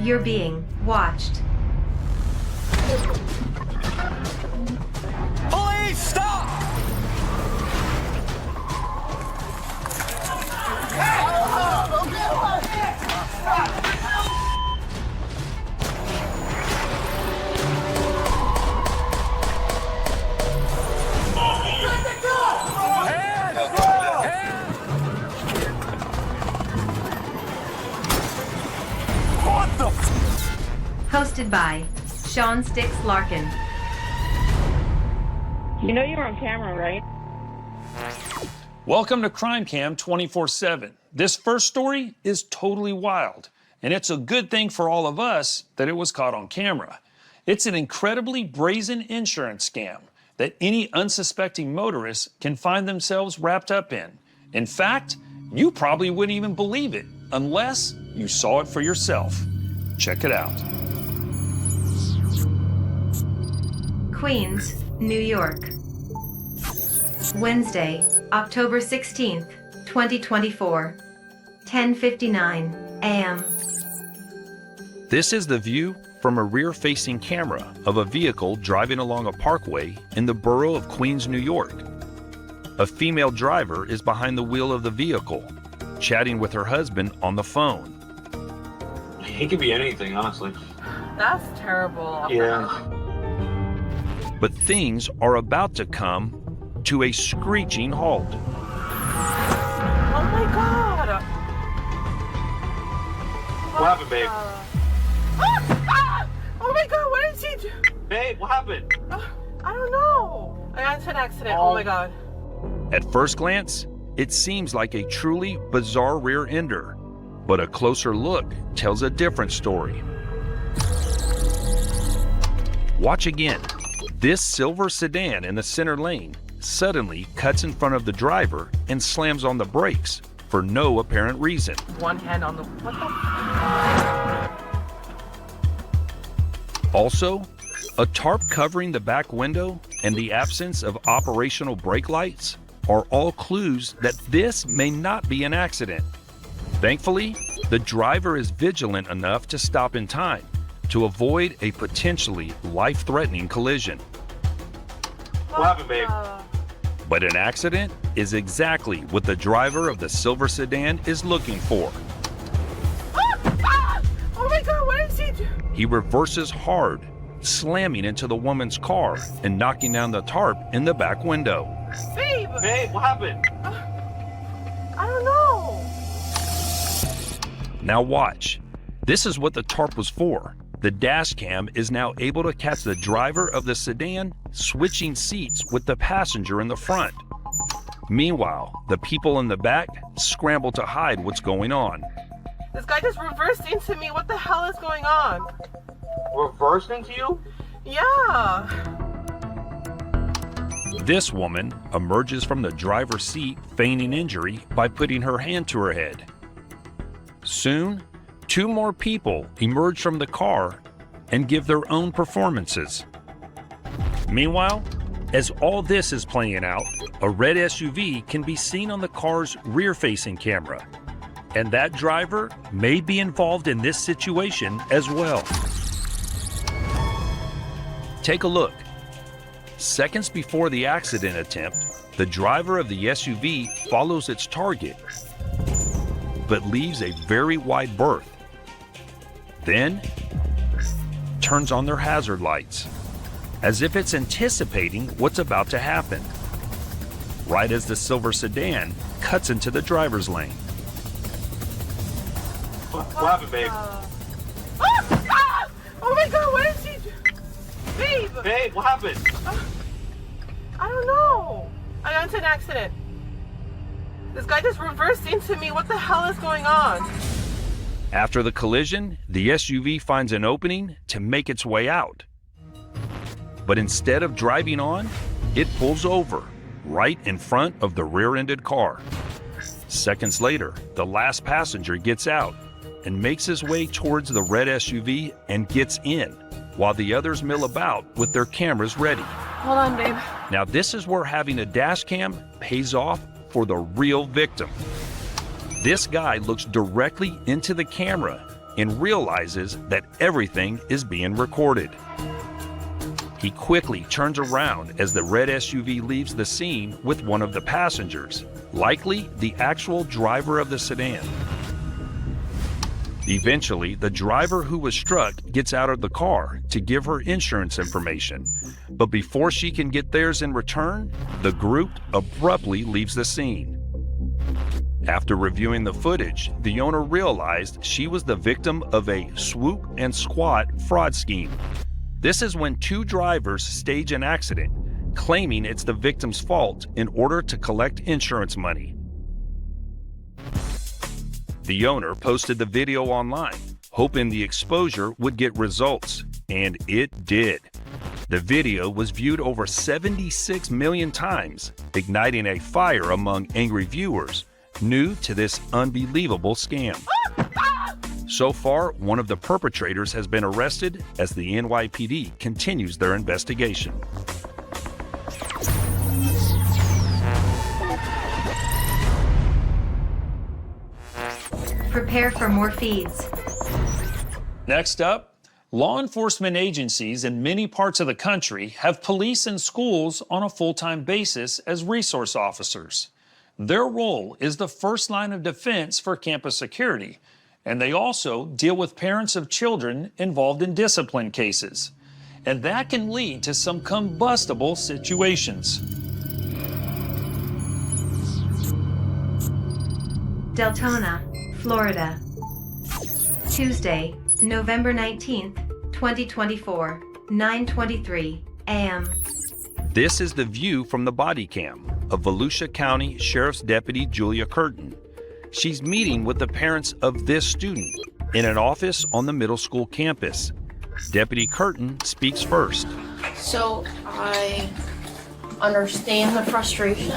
You're being watched. Police, stop! What the Hosted by Sean Sticks Larkin. You know you're on camera, right? Welcome to Crime Cam 24/7. This first story is totally wild, and it's a good thing for all of us that it was caught on camera. It's an incredibly brazen insurance scam that any unsuspecting motorist can find themselves wrapped up in. In fact, you probably wouldn't even believe it unless you saw it for yourself. Check it out. Queens, New York. Wednesday, October 16th, 2024, 10:59 a.m. This is the view from a rear-facing camera of a vehicle driving along a parkway in the borough of Queens, New York. A female driver is behind the wheel of the vehicle, chatting with her husband on the phone. He could be anything, honestly. That's terrible. Yeah. But things are about to come to a screeching halt. Oh my god! What happened, babe? Oh my god, what did she do? Babe, what happened? I don't know. I got into an accident. Oh my god. At first glance, it seems like a truly bizarre rear ender, but a closer look tells a different story. Watch again. This silver sedan in the center lane suddenly cuts in front of the driver and slams on the brakes for no apparent reason. One hand on the... What the... Also, a tarp covering the back window and the absence of operational brake lights are all clues that this may not be an accident. Thankfully, the driver is vigilant enough to stop in time to avoid a potentially life-threatening collision. What happened, babe? But an accident is exactly what the driver of the silver sedan is looking for. Oh my god, what did she do? He reverses hard, slamming into the woman's car and knocking down the tarp in the back window. Babe! Babe, what happened? I don't know. Now watch. This is what the tarp was for. The dash cam is now able to catch the driver of the sedan switching seats with the passenger in the front. Meanwhile, the people in the back scramble to hide what's going on. This guy just reversed into me. What the hell is going on? Reversed into you? Yeah. This woman emerges from the driver's seat feigning injury by putting her hand to her head. Soon, two more people emerge from the car and give their own performances. Meanwhile, as all this is playing out, a red SUV can be seen on the car's rear-facing camera, and that driver may be involved in this situation as well. Take a look. Seconds before the accident attempt, the driver of the SUV follows its target, but leaves a very wide berth. Then, turns on their hazard lights, as if it's anticipating what's about to happen, right as the silver sedan cuts into the driver's lane. What happened, babe? Oh my god, what did she do? Babe! Babe, what happened? I don't know. I got into an accident. This guy just reversed into me. What the hell is going on? After the collision, the SUV finds an opening to make its way out. But instead of driving on, it pulls over right in front of the rear-ended car. Seconds later, the last passenger gets out and makes his way towards the red SUV and gets in, while the others mill about with their cameras ready. Hold on, babe. Now this is where having a dash cam pays off for the real victim. This guy looks directly into the camera and realizes that everything is being recorded. He quickly turns around as the red SUV leaves the scene with one of the passengers, likely the actual driver of the sedan. Eventually, the driver who was struck gets out of the car to give her insurance information, but before she can get theirs in return, the group abruptly leaves the scene. After reviewing the footage, the owner realized she was the victim of a swoop and squat fraud scheme. This is when two drivers stage an accident, claiming it's the victim's fault in order to collect insurance money. The owner posted the video online, hoping the exposure would get results, and it did. The video was viewed over 76 million times, igniting a fire among angry viewers new to this unbelievable scam. So far, one of the perpetrators has been arrested as the NYPD continues their investigation. Prepare for more feeds. Next up, law enforcement agencies in many parts of the country have police and schools on a full-time basis as resource officers. Their role is the first line of defense for campus security, and they also deal with parents of children involved in discipline cases. And that can lead to some combustible situations. Deltona, Florida. Tuesday, November 19th, 2024, 9:23 a.m. This is the view from the body cam of Volusia County Sheriff's Deputy Julia Curtin. She's meeting with the parents of this student in an office on the middle school campus. Deputy Curtin speaks first. So I understand the frustration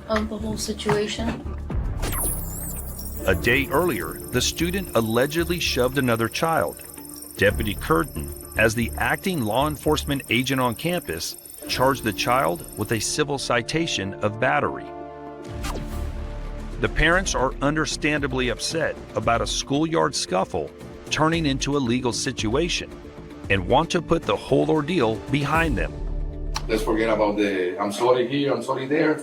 of the whole situation. A day earlier, the student allegedly shoved another child. Deputy Curtin, as the acting law enforcement agent on campus, charged the child with a civil citation of battery. The parents are understandably upset about a schoolyard scuffle turning into a legal situation and want to put the whole ordeal behind them. Let's forget about the I'm sorry here, I'm sorry there.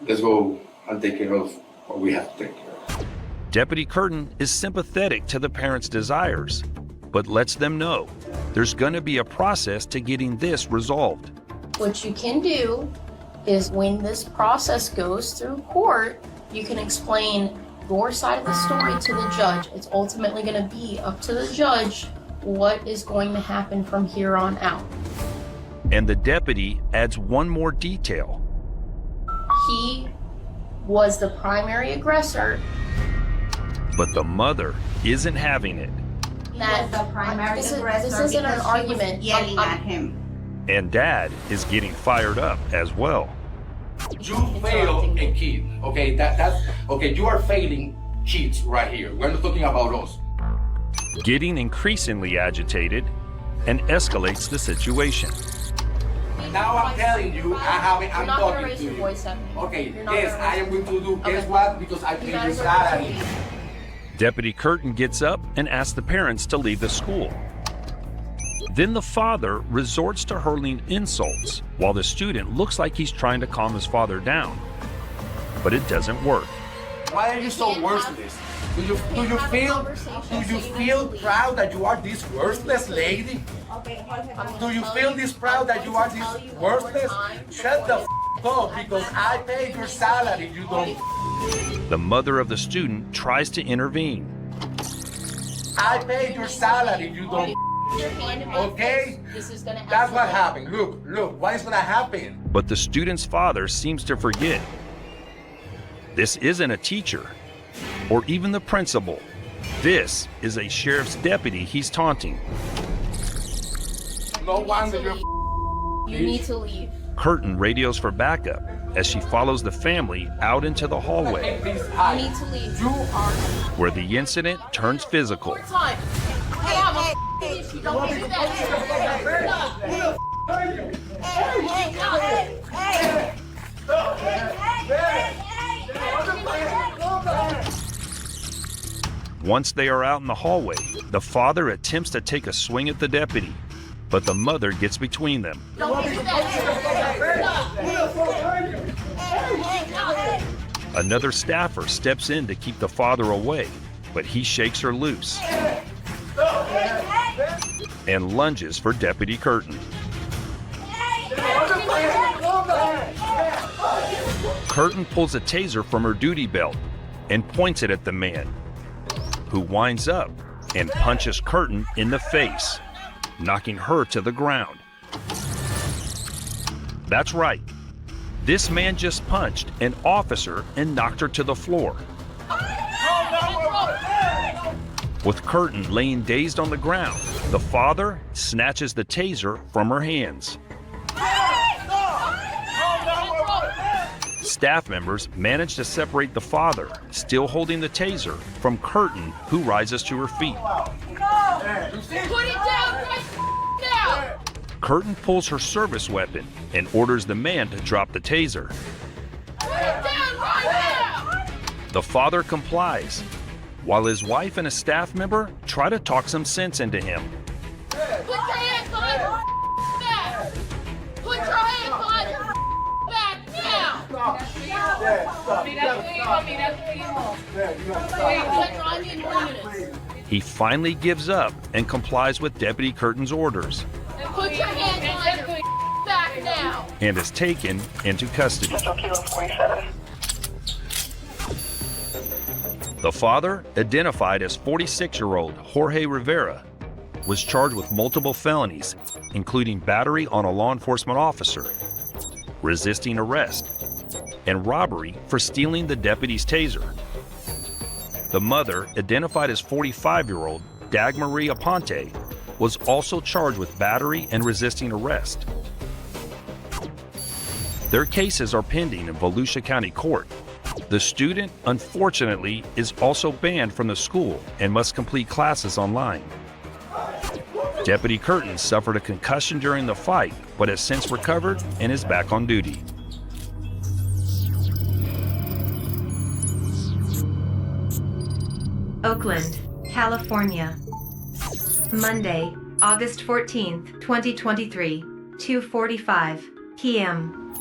Let's go and take care of what we have to take care of. Deputy Curtin is sympathetic to the parents' desires, but lets them know there's going to be a process to getting this resolved. What you can do is when this process goes through court, you can explain your side of the story to the judge. It's ultimately going to be up to the judge what is going to happen from here on out. And the deputy adds one more detail. He was the primary aggressor. But the mother isn't having it. That the primary this aggressor isn't an because she argument. was yelling at him. And dad is getting fired up as well. You failed a kid, okay? That's okay. You are failing kids right here. We're not talking about us. Getting increasingly agitated and escalates the situation. Now I'm telling you, I'm You're not gonna talking raise to your you. voice at me. Okay, You're not yes, gonna I raise am going to do. Okay. Guess what? Because I You paid gotta your go salary. Deputy Curtin gets up and asks the parents to leave the school. Then the father resorts to hurling insults while the student looks like he's trying to calm his father down. But it doesn't work. Why are you so worthless? Do you feel proud that you are this worthless lady? Do you feel this proud that you are this worthless? Shut the up because I paid your salary. You don't. The mother of the student tries to intervene. I paid your salary. You don't. Your hand in my Okay? face. This is gonna happen. That's what happened. Look, what is gonna happen? But the student's father seems to forget. This isn't a teacher or even the principal. This is a sheriff's deputy he's taunting. No wonder you're. You need to leave. Curtin radios for backup as she follows the family out into the hallway, Please You hide. need to leave. You are. where the incident turns physical. More time. Don't do that. Once they are out in the hallway, the father attempts to take a swing at the deputy, but the mother gets between them. Another staffer steps in to keep the father away, but he shakes her loose and lunges for Deputy Curtin. Curtin pulls a taser from her duty belt and points it at the man, who winds up and punches Curtin in the face, knocking her to the ground. That's right. This man just punched an officer and knocked her to the floor. With Curtin laying dazed on the ground, the father snatches the taser from her hands. Staff members manage to separate the father, still holding the taser, from Curtin, who rises to her feet. Put it down right now! Curtin pulls her service weapon and orders the man to drop the taser. Put it down right now! The father complies, while his wife and a staff member try to talk some sense into him. Put your hands behind your back! Put your hands behind your back now! He finally gives up and complies with Deputy Curtin's orders Put your hands behind your back now! and is taken into custody. The father, identified as 46-year-old Jorge Rivera, was charged with multiple felonies, including battery on a law enforcement officer, resisting arrest, and robbery for stealing the deputy's taser. The mother, identified as 45-year-old Dagmaria Aponte, was also charged with battery and resisting arrest. Their cases are pending in Volusia County Court. The student, unfortunately, is also banned from the school and must complete classes online. Deputy Curtin suffered a concussion during the fight, but has since recovered and is back on duty. Oakland, California. Monday, August 14th, 2023, 2:45 p.m.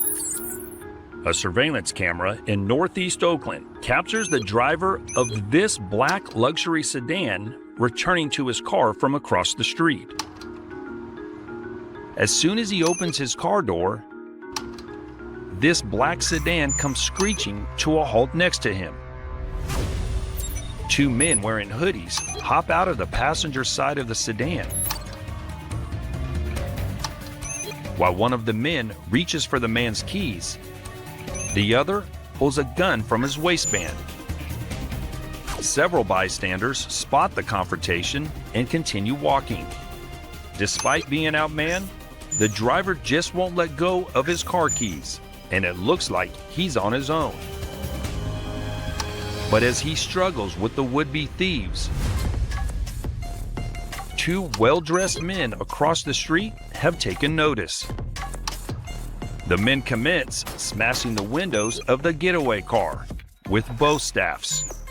A surveillance camera in northeast Oakland captures the driver of this black luxury sedan returning to his car from across the street. As soon as he opens his car door, this black sedan comes screeching to a halt next to him. Two men wearing hoodies hop out of the passenger side of the sedan, while one of the men reaches for the man's keys. The other pulls a gun from his waistband. Several bystanders spot the confrontation and continue walking. Despite being outmanned, the driver just won't let go of his car keys, and it looks like he's on his own. But as he struggles with the would-be thieves, two well-dressed men across the street have taken notice. The men commence smashing the windows of the getaway car with bow staffs.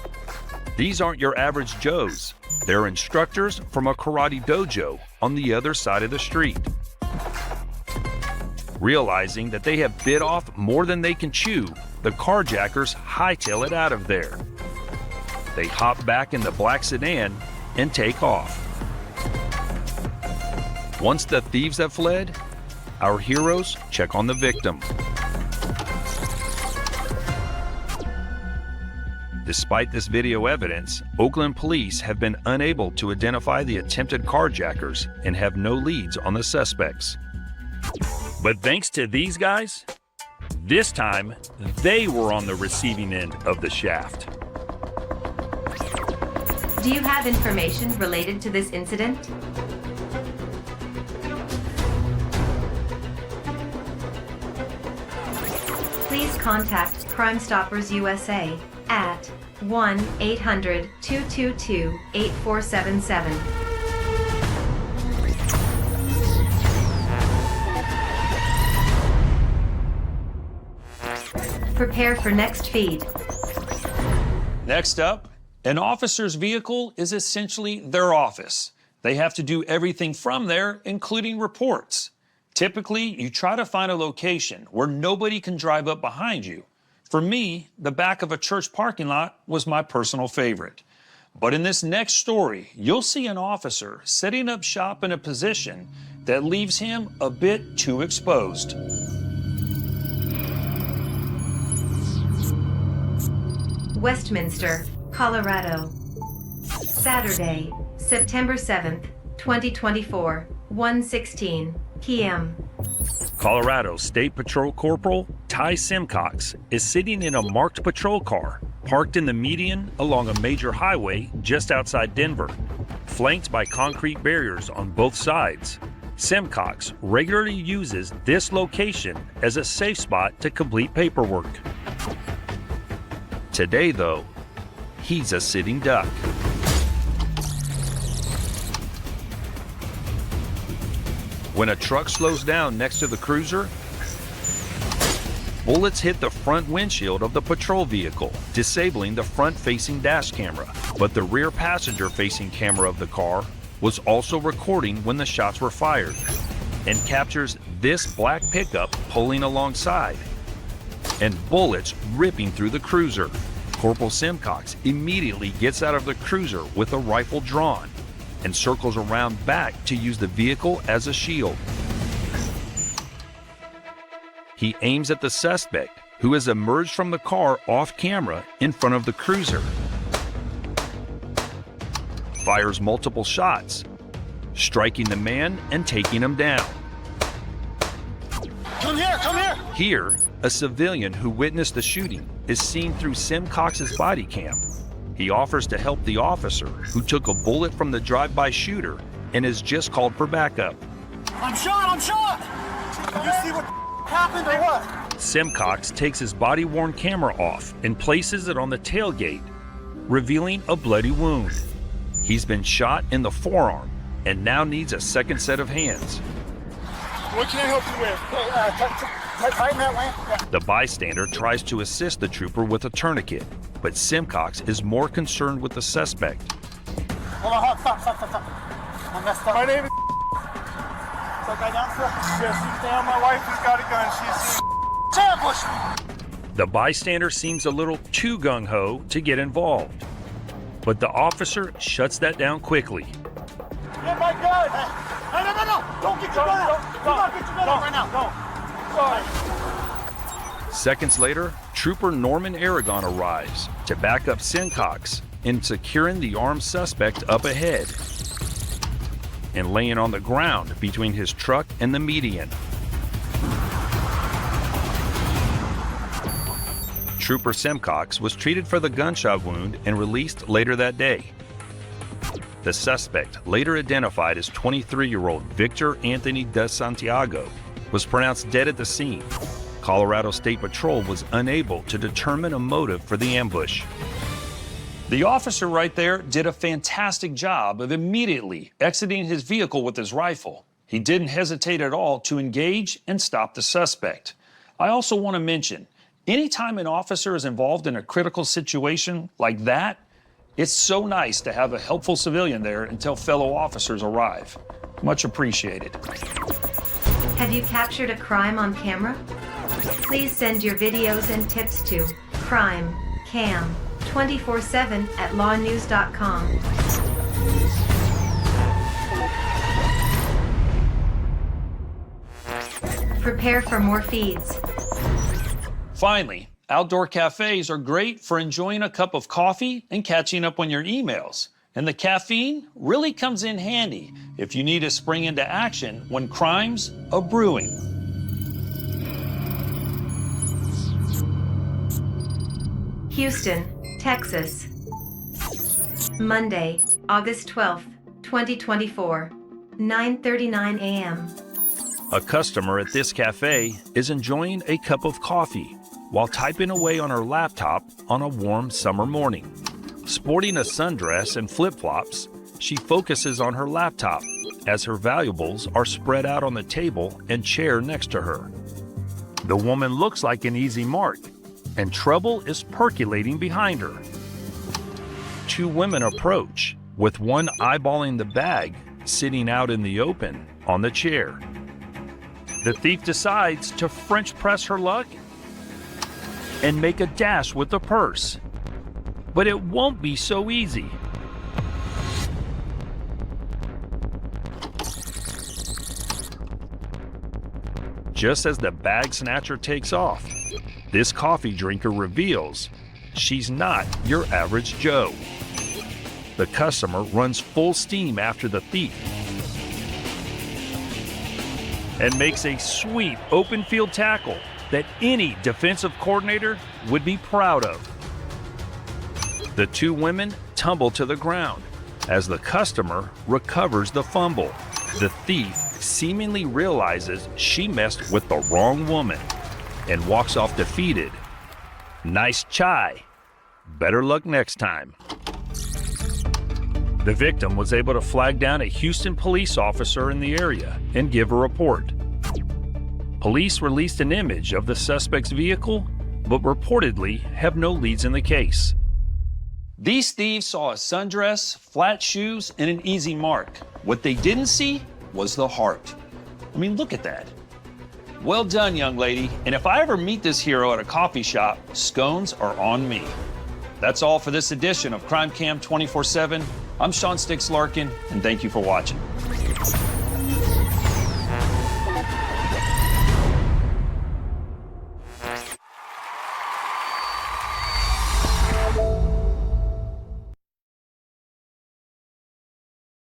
These aren't your average Joes. They're instructors from a karate dojo on the other side of the street. Realizing that they have bit off more than they can chew, the carjackers hightail it out of there. They hop back in the black sedan and take off. Once the thieves have fled, our heroes check on the victim. Despite this video evidence, Oakland police have been unable to identify the attempted carjackers and have no leads on the suspects. But thanks to these guys, this time they were on the receiving end of the shaft. Do you have information related to this incident? Please contact Crime Stoppers USA at 1-800-222-8477. Prepare for next feed. Next up, An officer's vehicle is essentially their office. They have to do everything from there, including reports. Typically, you try to find a location where nobody can drive up behind you. For me, the back of a church parking lot was my personal favorite. But in this next story, you'll see an officer setting up shop in a position that leaves him a bit too exposed. Westminster, Colorado. Saturday, September 7th, 2024, 1:16 p.m. Colorado State Patrol Corporal Ty Simcox is sitting in a marked patrol car parked in the median along a major highway just outside Denver, flanked by concrete barriers on both sides. Simcox regularly uses this location as a safe spot to complete paperwork. Today, though, he's a sitting duck. When a truck slows down next to the cruiser, bullets hit the front windshield of the patrol vehicle, disabling the front-facing dash camera. But the rear passenger-facing camera of the car was also recording when the shots were fired and captures this black pickup pulling alongside and bullets ripping through the cruiser. Corporal Simcox immediately gets out of the cruiser with a rifle drawn and circles around back to use the vehicle as a shield. He aims at the suspect, who has emerged from the car off camera in front of the cruiser. Fires multiple shots, striking the man and taking him down. Come here, come here! Here, a civilian who witnessed the shooting is seen through Simcox's body cam. He offers to help the officer who took a bullet from the drive-by shooter and is just called for backup. I'm shot, I'm shot! You see what happened or what? Simcox takes his body-worn camera off and places it on the tailgate, revealing a bloody wound. He's been shot in the forearm and now needs a second set of hands. What can I help you with? Tighten that lamp. Yeah. The bystander tries to assist the trooper with a tourniquet, but Simcox is more concerned with the suspect. Hold on, stop. I messed up. My name is... Is that guy down, sir? Yeah, she's down. My wife has got a gun. She's ambush. The bystander seems a little too gung-ho to get involved, but the officer shuts that down quickly. Get my gun! Hey, no! Don't get your gun out! Do not get your gun out right now! Sorry. Seconds later, Trooper Norman Aragon arrives to back up Simcox in securing the armed suspect up ahead and laying on the ground between his truck and the median. Trooper Simcox was treated for the gunshot wound and released later that day. The suspect, later identified as 23-year-old Victor Anthony de Santiago, was pronounced dead at the scene. Colorado State Patrol was unable to determine a motive for the ambush. The officer right there did a fantastic job of immediately exiting his vehicle with his rifle. He didn't hesitate at all to engage and stop the suspect. I also want to mention, anytime an officer is involved in a critical situation like that, it's so nice to have a helpful civilian there until fellow officers arrive. Much appreciated. Have you captured a crime on camera? Please send your videos and tips to crimecam247@lawnews.com. Prepare for more feeds. Finally, outdoor cafes are great for enjoying a cup of coffee and catching up on your emails. And the caffeine really comes in handy if you need to spring into action when crimes are brewing. Houston, Texas. Monday, August 12th, 2024, 9:39 a.m. A customer at this cafe is enjoying a cup of coffee while typing away on her laptop on a warm summer morning. Sporting a sundress and flip-flops, she focuses on her laptop as her valuables are spread out on the table and chair next to her. The woman looks like an easy mark, and trouble is percolating behind her. two women approach, with one eyeballing the bag sitting out in the open on the chair. The thief decides to French press her luck and make a dash with the purse. But it won't be so easy. Just as the bag snatcher takes off, this coffee drinker reveals she's not your average Joe. The customer runs full steam after the thief and makes a sweet open field tackle that any defensive coordinator would be proud of. The two women tumble to the ground as the customer recovers the fumble. The thief seemingly realizes she messed with the wrong woman and walks off defeated. Nice chai. Better luck next time. The victim was able to flag down a Houston police officer in the area and give a report. Police released an image of the suspect's vehicle, but reportedly have no leads in the case. These thieves saw a sundress, flat shoes, and an easy mark. What they didn't see was the heart. I mean, look at that. Well done, young lady. And if I ever meet this hero at a coffee shop, scones are on me. That's all for this edition of Crime Cam 24/7. I'm Sean Sticks Larkin, and thank you for watching.